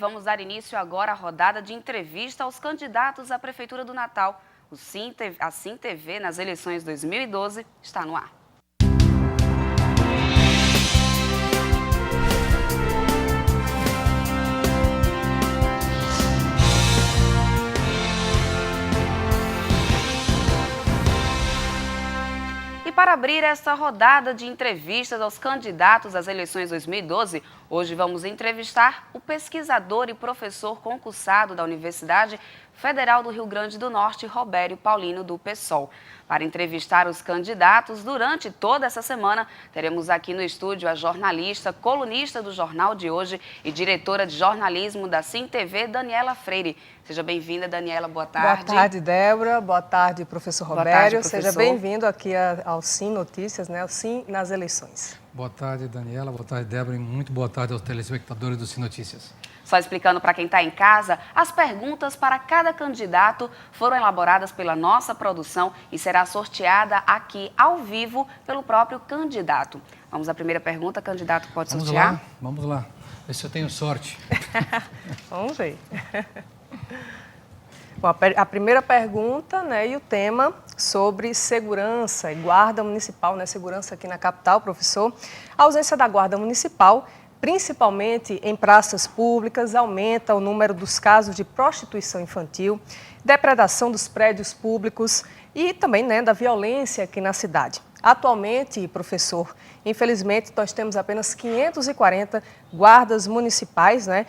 vamos dar início agora à rodada de entrevista aos candidatos à Prefeitura do Natal. A Sim TV nas eleições 2012 está no ar. E para abrir esta rodada de entrevistas aos candidatos às eleições 2012, hoje vamos entrevistar o pesquisador e professor concursado da Universidade Federal do Rio Grande do Norte, Robério Paulino, do PSOL. Para entrevistar os candidatos durante toda essa semana, teremos aqui no estúdio a jornalista, colunista do Jornal de Hoje e diretora de jornalismo da Sim TV, Daniela Freire. Seja bem-vinda, Daniela, boa tarde. Boa tarde, Débora. Boa tarde, professor Robério. Boa tarde, professor. Seja bem-vindo aqui ao Sim Notícias, né? O Sim nas eleições. Boa tarde, Daniela. Boa tarde, Débora. E muito boa tarde aos telespectadores do Sim Notícias. Só explicando para quem está em casa, as perguntas para cada candidato foram elaboradas pela nossa produção e será sorteada aqui ao vivo pelo próprio candidato. Vamos à primeira pergunta, candidato, pode sortear? Vamos lá. Ver se eu tenho sorte. Vamos ver. Bom, a primeira pergunta, né, e o tema sobre segurança e guarda municipal, né, segurança aqui na capital, professor. A ausência da guarda municipal, principalmente em praças públicas, aumenta o número dos casos de prostituição infantil, depredação dos prédios públicos e também, né, da violência aqui na cidade. Atualmente, professor, infelizmente nós temos apenas 540 guardas municipais, né,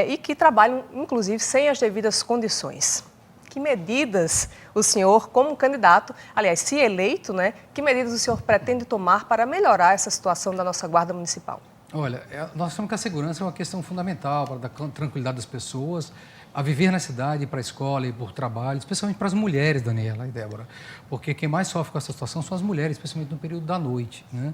e que trabalham, inclusive, sem as devidas condições. Que medidas o senhor, como candidato, aliás, se eleito, né, que medidas o senhor pretende tomar para melhorar essa situação da nossa guarda municipal? Olha, nós sabemos que a segurança é uma questão fundamental para dar tranquilidade às pessoas, a viver na cidade, para a escola e por trabalho, especialmente para as mulheres, Daniela e Débora, porque quem mais sofre com essa situação são as mulheres, especialmente no período da noite, né?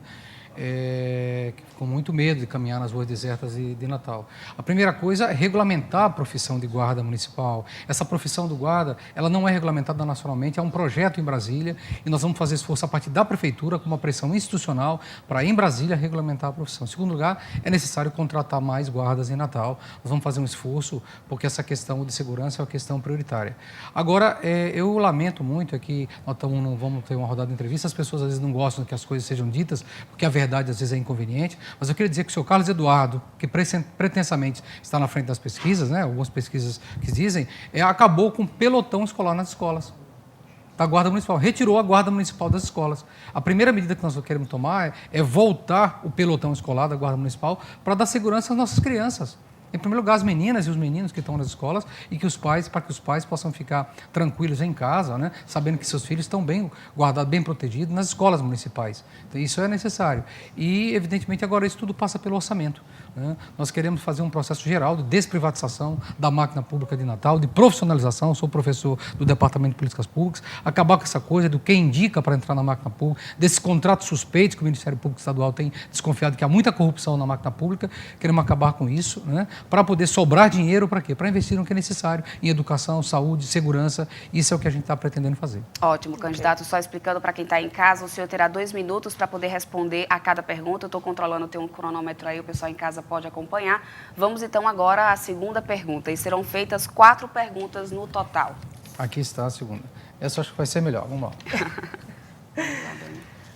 Com muito medo de caminhar nas ruas desertas de Natal. A primeira coisa é regulamentar a profissão de guarda municipal. Essa profissão do guarda, ela não é regulamentada nacionalmente, é um projeto em Brasília e nós vamos fazer esforço a partir da prefeitura com uma pressão institucional para, em Brasília, regulamentar a profissão. Em segundo lugar, é necessário contratar mais guardas em Natal. Nós vamos fazer um esforço porque essa questão de segurança é uma questão prioritária. Agora, eu lamento muito que nós não vamos ter uma rodada de entrevista, as pessoas às vezes não gostam que as coisas sejam ditas, porque a verdade às vezes é inconveniente, mas eu queria dizer que o senhor Carlos Eduardo, que pretensamente está na frente das pesquisas, né, algumas pesquisas que dizem, acabou com o pelotão escolar nas escolas, da Guarda Municipal, retirou a Guarda Municipal das escolas. A primeira medida que nós queremos tomar é voltar o pelotão escolar da Guarda Municipal para dar segurança às nossas crianças. Em primeiro lugar, as meninas e os meninos que estão nas escolas e para que os pais possam ficar tranquilos em casa, né, sabendo que seus filhos estão bem guardados, bem protegidos nas escolas municipais. Então, isso é necessário. E, evidentemente, agora isso tudo passa pelo orçamento, né? Nós queremos fazer um processo geral de desprivatização da máquina pública de Natal, de profissionalização, sou professor do Departamento de Políticas Públicas, acabar com essa coisa do quem indica para entrar na máquina pública, desses contratos suspeitos que o Ministério Público Estadual tem desconfiado que há muita corrupção na máquina pública, queremos acabar com isso, né? Para poder sobrar dinheiro para quê? Para investir no que é necessário, em educação, saúde, segurança, isso é o que a gente está pretendendo fazer. Ótimo, candidato, só explicando para quem está em casa, o senhor terá 2 minutos para poder responder a cada pergunta, eu estou controlando, tem um cronômetro aí, o pessoal em casa pode acompanhar. Vamos então agora à segunda pergunta, e serão feitas 4 perguntas no total. Aqui está a segunda. Essa acho que vai ser melhor, vamos lá.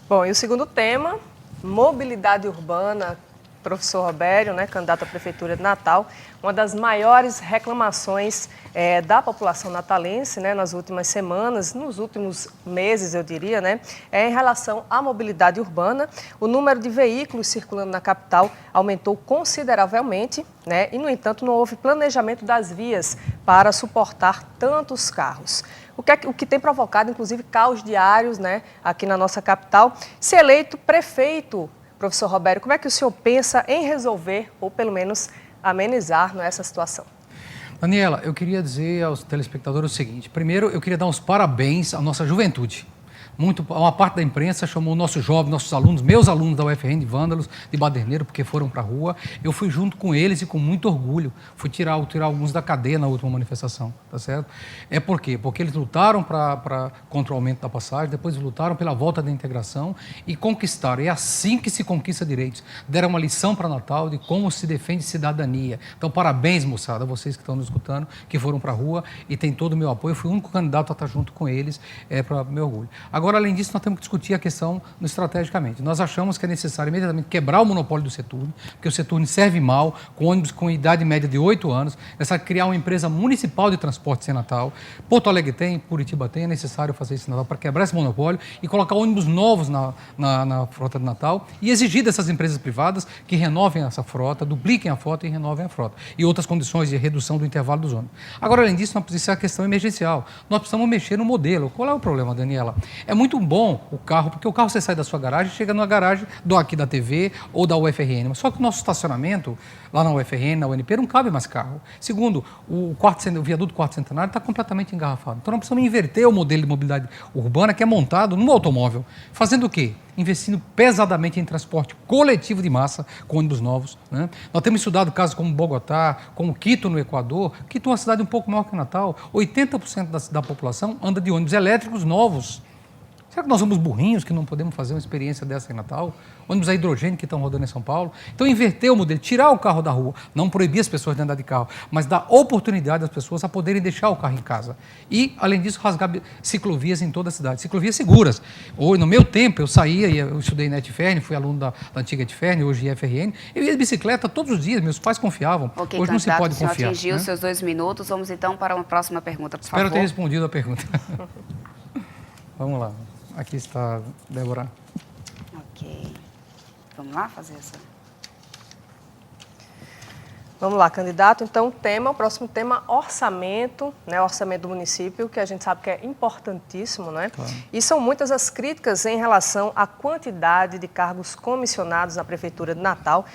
Bom, e o segundo tema, mobilidade urbana. Professor Robério, né, candidato à Prefeitura de Natal, uma das maiores reclamações da população natalense, né, nas últimas semanas, nos últimos meses, eu diria, né, em relação à mobilidade urbana. O número de veículos circulando na capital aumentou consideravelmente, né, e, no entanto, não houve planejamento das vias para suportar tantos carros. O que tem provocado, inclusive, caos diários, né, aqui na nossa capital. Se eleito prefeito, professor Robério, como é que o senhor pensa em resolver, ou pelo menos amenizar, essa situação? Daniela, eu queria dizer aos telespectadores o seguinte. Primeiro, eu queria dar uns parabéns à nossa juventude. Uma parte da imprensa chamou nossos jovens, nossos alunos, meus alunos da UFRN de vândalos, de baderneiro, porque foram para a rua. Eu fui junto com eles e com muito orgulho. Fui tirar alguns da cadeia na última manifestação, tá certo? Por quê? Porque eles lutaram contra o aumento da passagem, depois lutaram pela volta da integração e conquistaram. É assim que se conquista direitos. Deram uma lição para Natal de como se defende cidadania. Então, parabéns, moçada, vocês que estão nos escutando, que foram para a rua e tem todo o meu apoio. Eu fui o único candidato a estar junto com eles, para meu orgulho. Agora, além disso, nós temos que discutir a questão estrategicamente. Nós achamos que é necessário imediatamente quebrar o monopólio do Seturne, porque o Seturne serve mal, com ônibus com idade média de 8 anos, é necessário criar uma empresa municipal de transporte em Natal. Porto Alegre tem, Curitiba tem, é necessário fazer isso em Natal para quebrar esse monopólio e colocar ônibus novos na frota de Natal e exigir dessas empresas privadas que renovem essa frota, dupliquem a frota e renovem a frota. E outras condições de redução do intervalo dos ônibus. Agora, além disso, isso é a questão emergencial. Nós precisamos mexer no modelo. Qual é o problema, Daniela? É muito bom o carro, porque o carro você sai da sua garagem e chega numa garagem aqui da TV ou da UFRN. Só que o nosso estacionamento, lá na UFRN, na UNP, não cabe mais carro. Segundo, o viaduto Quarto Centenário está completamente engarrafado. Então, nós precisamos inverter o modelo de mobilidade urbana que é montado no automóvel. Fazendo o quê? Investindo pesadamente em transporte coletivo de massa, com ônibus novos. Né? Nós temos estudado casos como Bogotá, como Quito, no Equador. Quito é uma cidade um pouco maior que Natal. 80% da população anda de ônibus elétricos novos. Será que nós somos burrinhos que não podemos fazer uma experiência dessa em Natal? Ônibus a hidrogênio que estão rodando em São Paulo. Então, inverter o modelo, tirar o carro da rua, não proibir as pessoas de andar de carro, mas dar oportunidade às pessoas a poderem deixar o carro em casa. E, além disso, rasgar ciclovias em toda a cidade. Ciclovias seguras. Hoje, no meu tempo, eu saía, eu estudei na ETFERN, fui aluno da antiga ETFERN, hoje IFRN, eu ia de bicicleta todos os dias, meus pais confiavam. Ok, hoje não se pode confiar. O senhor atingiu os seus 2 minutos, vamos então para uma próxima pergunta, por favor. Espero ter respondido a pergunta. Vamos lá. Aqui está, Débora. Ok. Vamos lá fazer essa? Vamos lá, candidato. Então, o próximo tema, orçamento, né? Orçamento do município, que a gente sabe que é importantíssimo, né? Claro. E são muitas as críticas em relação à quantidade de cargos comissionados na Prefeitura de Natal,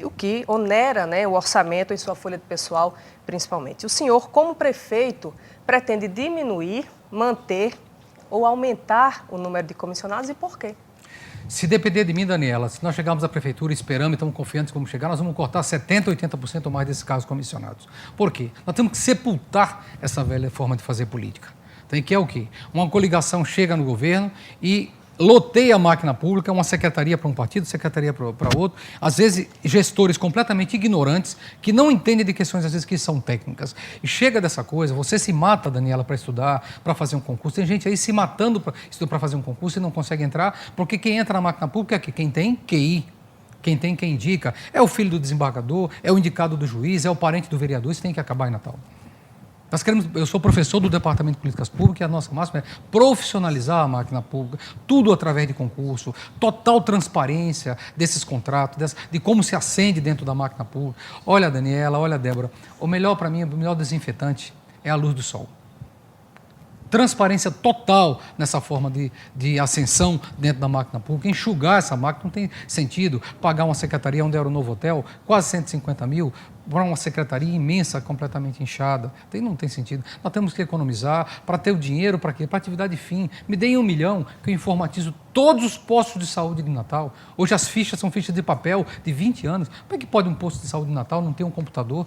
o que onera, né, o orçamento em sua folha de pessoal, principalmente. O senhor, como prefeito, pretende diminuir, manter ou aumentar o número de comissionados e por quê? Se depender de mim, Daniela, se nós chegarmos à prefeitura, esperamos e estamos confiantes que vamos chegar, nós vamos cortar 70%, 80% ou mais desses cargos comissionados. Por quê? Nós temos que sepultar essa velha forma de fazer política. Então, que é o quê? Uma coligação chega no governo e loteia a máquina pública, uma secretaria para um partido, secretaria para outro, às vezes gestores completamente ignorantes, que não entendem de questões, às vezes, que são técnicas. E chega dessa coisa, você se mata, Daniela, para estudar, para fazer um concurso. Tem gente aí se matando para fazer um concurso e não consegue entrar, porque quem entra na máquina pública é quem tem QI. Quem tem, quem indica. É o filho do desembargador, é o indicado do juiz, é o parente do vereador, isso tem que acabar em Natal. Eu sou professor do Departamento de Políticas Públicas e a nossa máxima é profissionalizar a máquina pública, tudo através de concurso, total transparência desses contratos, de como se acende dentro da máquina pública. Olha, Daniela, olha, Débora, o melhor para mim, o melhor desinfetante é a luz do sol. Transparência total nessa forma de ascensão dentro da máquina pública. Enxugar essa máquina não tem sentido. Pagar uma secretaria onde era o novo hotel, quase 150 mil, para uma secretaria imensa, completamente inchada. Não tem sentido. Nós temos que economizar para ter o dinheiro, para quê? Para atividade fim. Me deem 1 milhão que eu informatizo todos os postos de saúde de Natal. Hoje as fichas são fichas de papel de 20 anos. Como é que pode um posto de saúde de Natal não ter um computador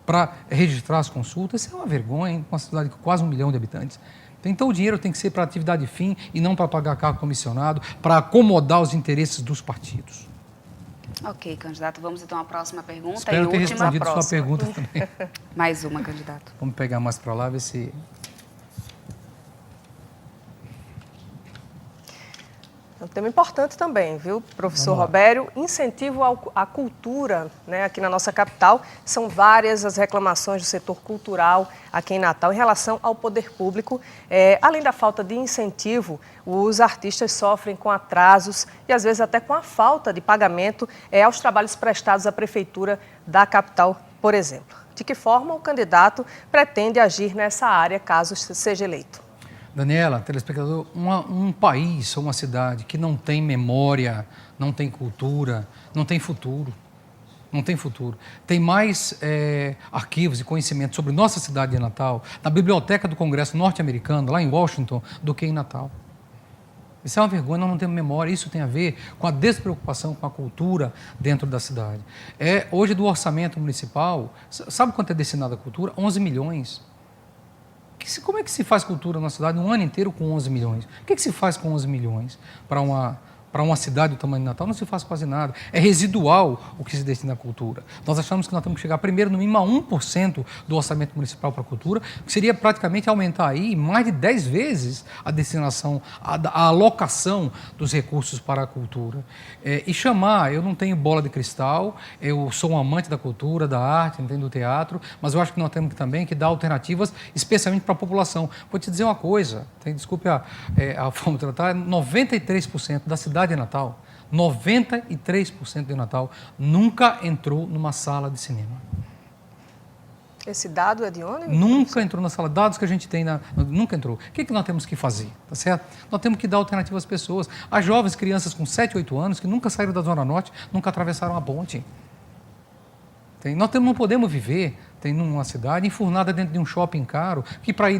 para registrar as consultas? Isso é uma vergonha, em uma cidade com quase 1 milhão de habitantes. Então o dinheiro tem que ser para atividade fim e não para pagar cargo comissionado, para acomodar os interesses dos partidos. Ok, candidato. Vamos então à próxima pergunta. Espero ter respondido a sua pergunta também. Mais uma, candidato. Vamos pegar mais para lá, ver se... Um tema importante também, viu, professor Robério? Incentivo à cultura, né, aqui na nossa capital. São várias as reclamações do setor cultural aqui em Natal em relação ao poder público. Além da falta de incentivo, os artistas sofrem com atrasos e, às vezes, até com a falta de pagamento aos trabalhos prestados à prefeitura da capital, por exemplo. De que forma o candidato pretende agir nessa área, caso seja eleito? Daniela, telespectador, um país ou uma cidade que não tem memória, não tem cultura, não tem futuro. Não tem futuro. Tem mais arquivos e conhecimentos sobre nossa cidade de Natal na Biblioteca do Congresso norte-americano, lá em Washington, do que em Natal. Isso é uma vergonha, nós não temos memória. Isso tem a ver com a despreocupação com a cultura dentro da cidade. Hoje, do orçamento municipal, sabe quanto é destinado à cultura? 11 milhões. Como é que se faz cultura na cidade um ano inteiro com 11 milhões? O que se faz com 11 milhões para uma cidade do tamanho de Natal? Não se faz quase nada. É residual o que se destina à cultura. Nós achamos que nós temos que chegar primeiro, no mínimo, a 1% do orçamento municipal para a cultura, que seria praticamente aumentar aí mais de 10 vezes a destinação, a alocação dos recursos para a cultura. Eu não tenho bola de cristal, eu sou um amante da cultura, da arte, do teatro, mas eu acho que nós temos também que dar alternativas, especialmente para a população. Vou te dizer uma coisa, desculpe a forma de tratar, 93% da cidade de Natal, 93% de Natal nunca entrou numa sala de cinema. Esse dado é de onde? Nunca entrou na sala. Dados que a gente tem, nunca entrou. O que nós temos que fazer? Tá certo? Nós temos que dar alternativa às pessoas. As jovens crianças com 7, 8 anos que nunca saíram da Zona Norte, nunca atravessaram a ponte. Nós não podemos viver numa cidade enfurnada dentro de um shopping caro, que para ir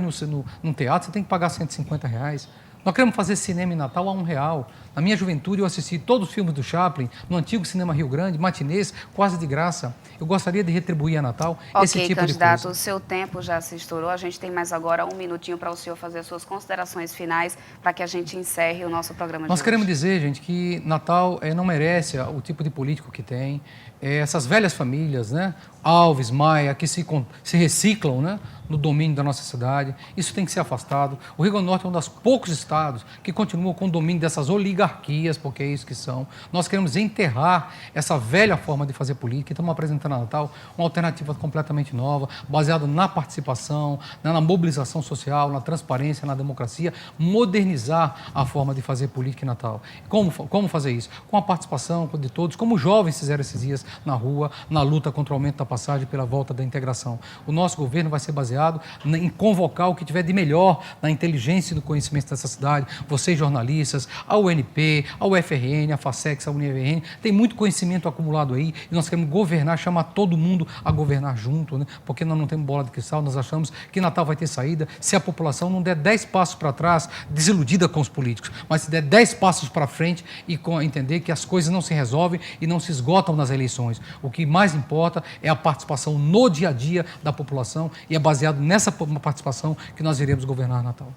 num teatro você tem que pagar R$150. Nós queremos fazer cinema em Natal a R$1. Na minha juventude, eu assisti todos os filmes do Chaplin, no antigo Cinema Rio Grande, matinês, quase de graça. Eu gostaria de retribuir a Natal esse tipo de coisa. Ok, candidato, o seu tempo já se estourou. A gente tem mais agora 1 minutinho para o senhor fazer as suas considerações finais para que a gente encerre o nosso programa de hoje. Nós queremos dizer, gente, que Natal não merece o tipo de político que tem. Essas velhas famílias, né? Alves, Maia, que se reciclam, né? No domínio da nossa cidade. Isso tem que ser afastado. O Rio Grande do Norte é um dos poucos estados que continuam com o domínio dessas oligarquias, porque é isso que são. Nós queremos enterrar essa velha forma de fazer política e estamos apresentando a Natal uma alternativa completamente nova, baseada na participação, na mobilização social, na transparência, na democracia, modernizar a forma de fazer política em Natal. Como fazer isso? Com a participação de todos, como os jovens fizeram esses dias na rua, na luta contra o aumento da passagem pela volta da integração. O nosso governo vai ser baseado em convocar o que tiver de melhor na inteligência e no conhecimento dessa cidade. Vocês, jornalistas, a UNP, a UFRN, a FACEX, a UniFRN, tem muito conhecimento acumulado aí e nós queremos governar, chamar todo mundo a governar junto, né? Porque nós não temos bola de cristal, nós achamos que Natal vai ter saída se a população não der 10 passos para trás, desiludida com os políticos, mas se der 10 passos para frente e entender que as coisas não se resolvem e não se esgotam nas eleições. O que mais importa é a participação no dia a dia da população e é baseado nessa participação que nós iremos governar Natal.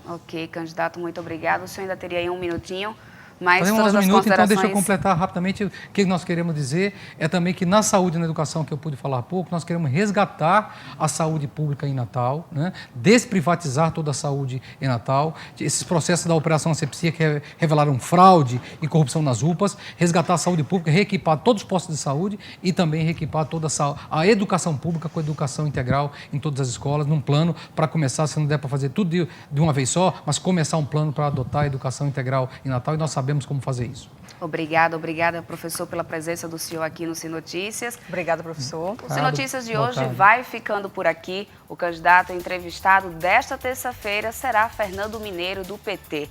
Ok, candidato, muito obrigado. O senhor ainda teria aí 1 minutinho, mas Fazemos todas mais as um minuto, então considerações... deixa eu completar rapidamente. O que nós queremos dizer é também que na saúde e na educação, que eu pude falar há pouco, nós queremos resgatar a saúde pública em Natal, né? Desprivatizar toda a saúde em Natal, esses processos da Operação Asepsia que revelaram fraude e corrupção nas UPAs, resgatar a saúde pública, reequipar todos os postos de saúde e também reequipar toda a educação pública com educação integral em todas as escolas, num plano para começar, se não der para fazer tudo de uma vez só, mas começar um plano para adotar a educação integral em Natal e nós sabemos como fazer isso. Obrigada, professor, pela presença do senhor aqui no Cinotícias. Obrigada, professor. O Cinotícias de hoje vai ficando por aqui. O candidato entrevistado desta terça-feira será Fernando Mineiro, do PT.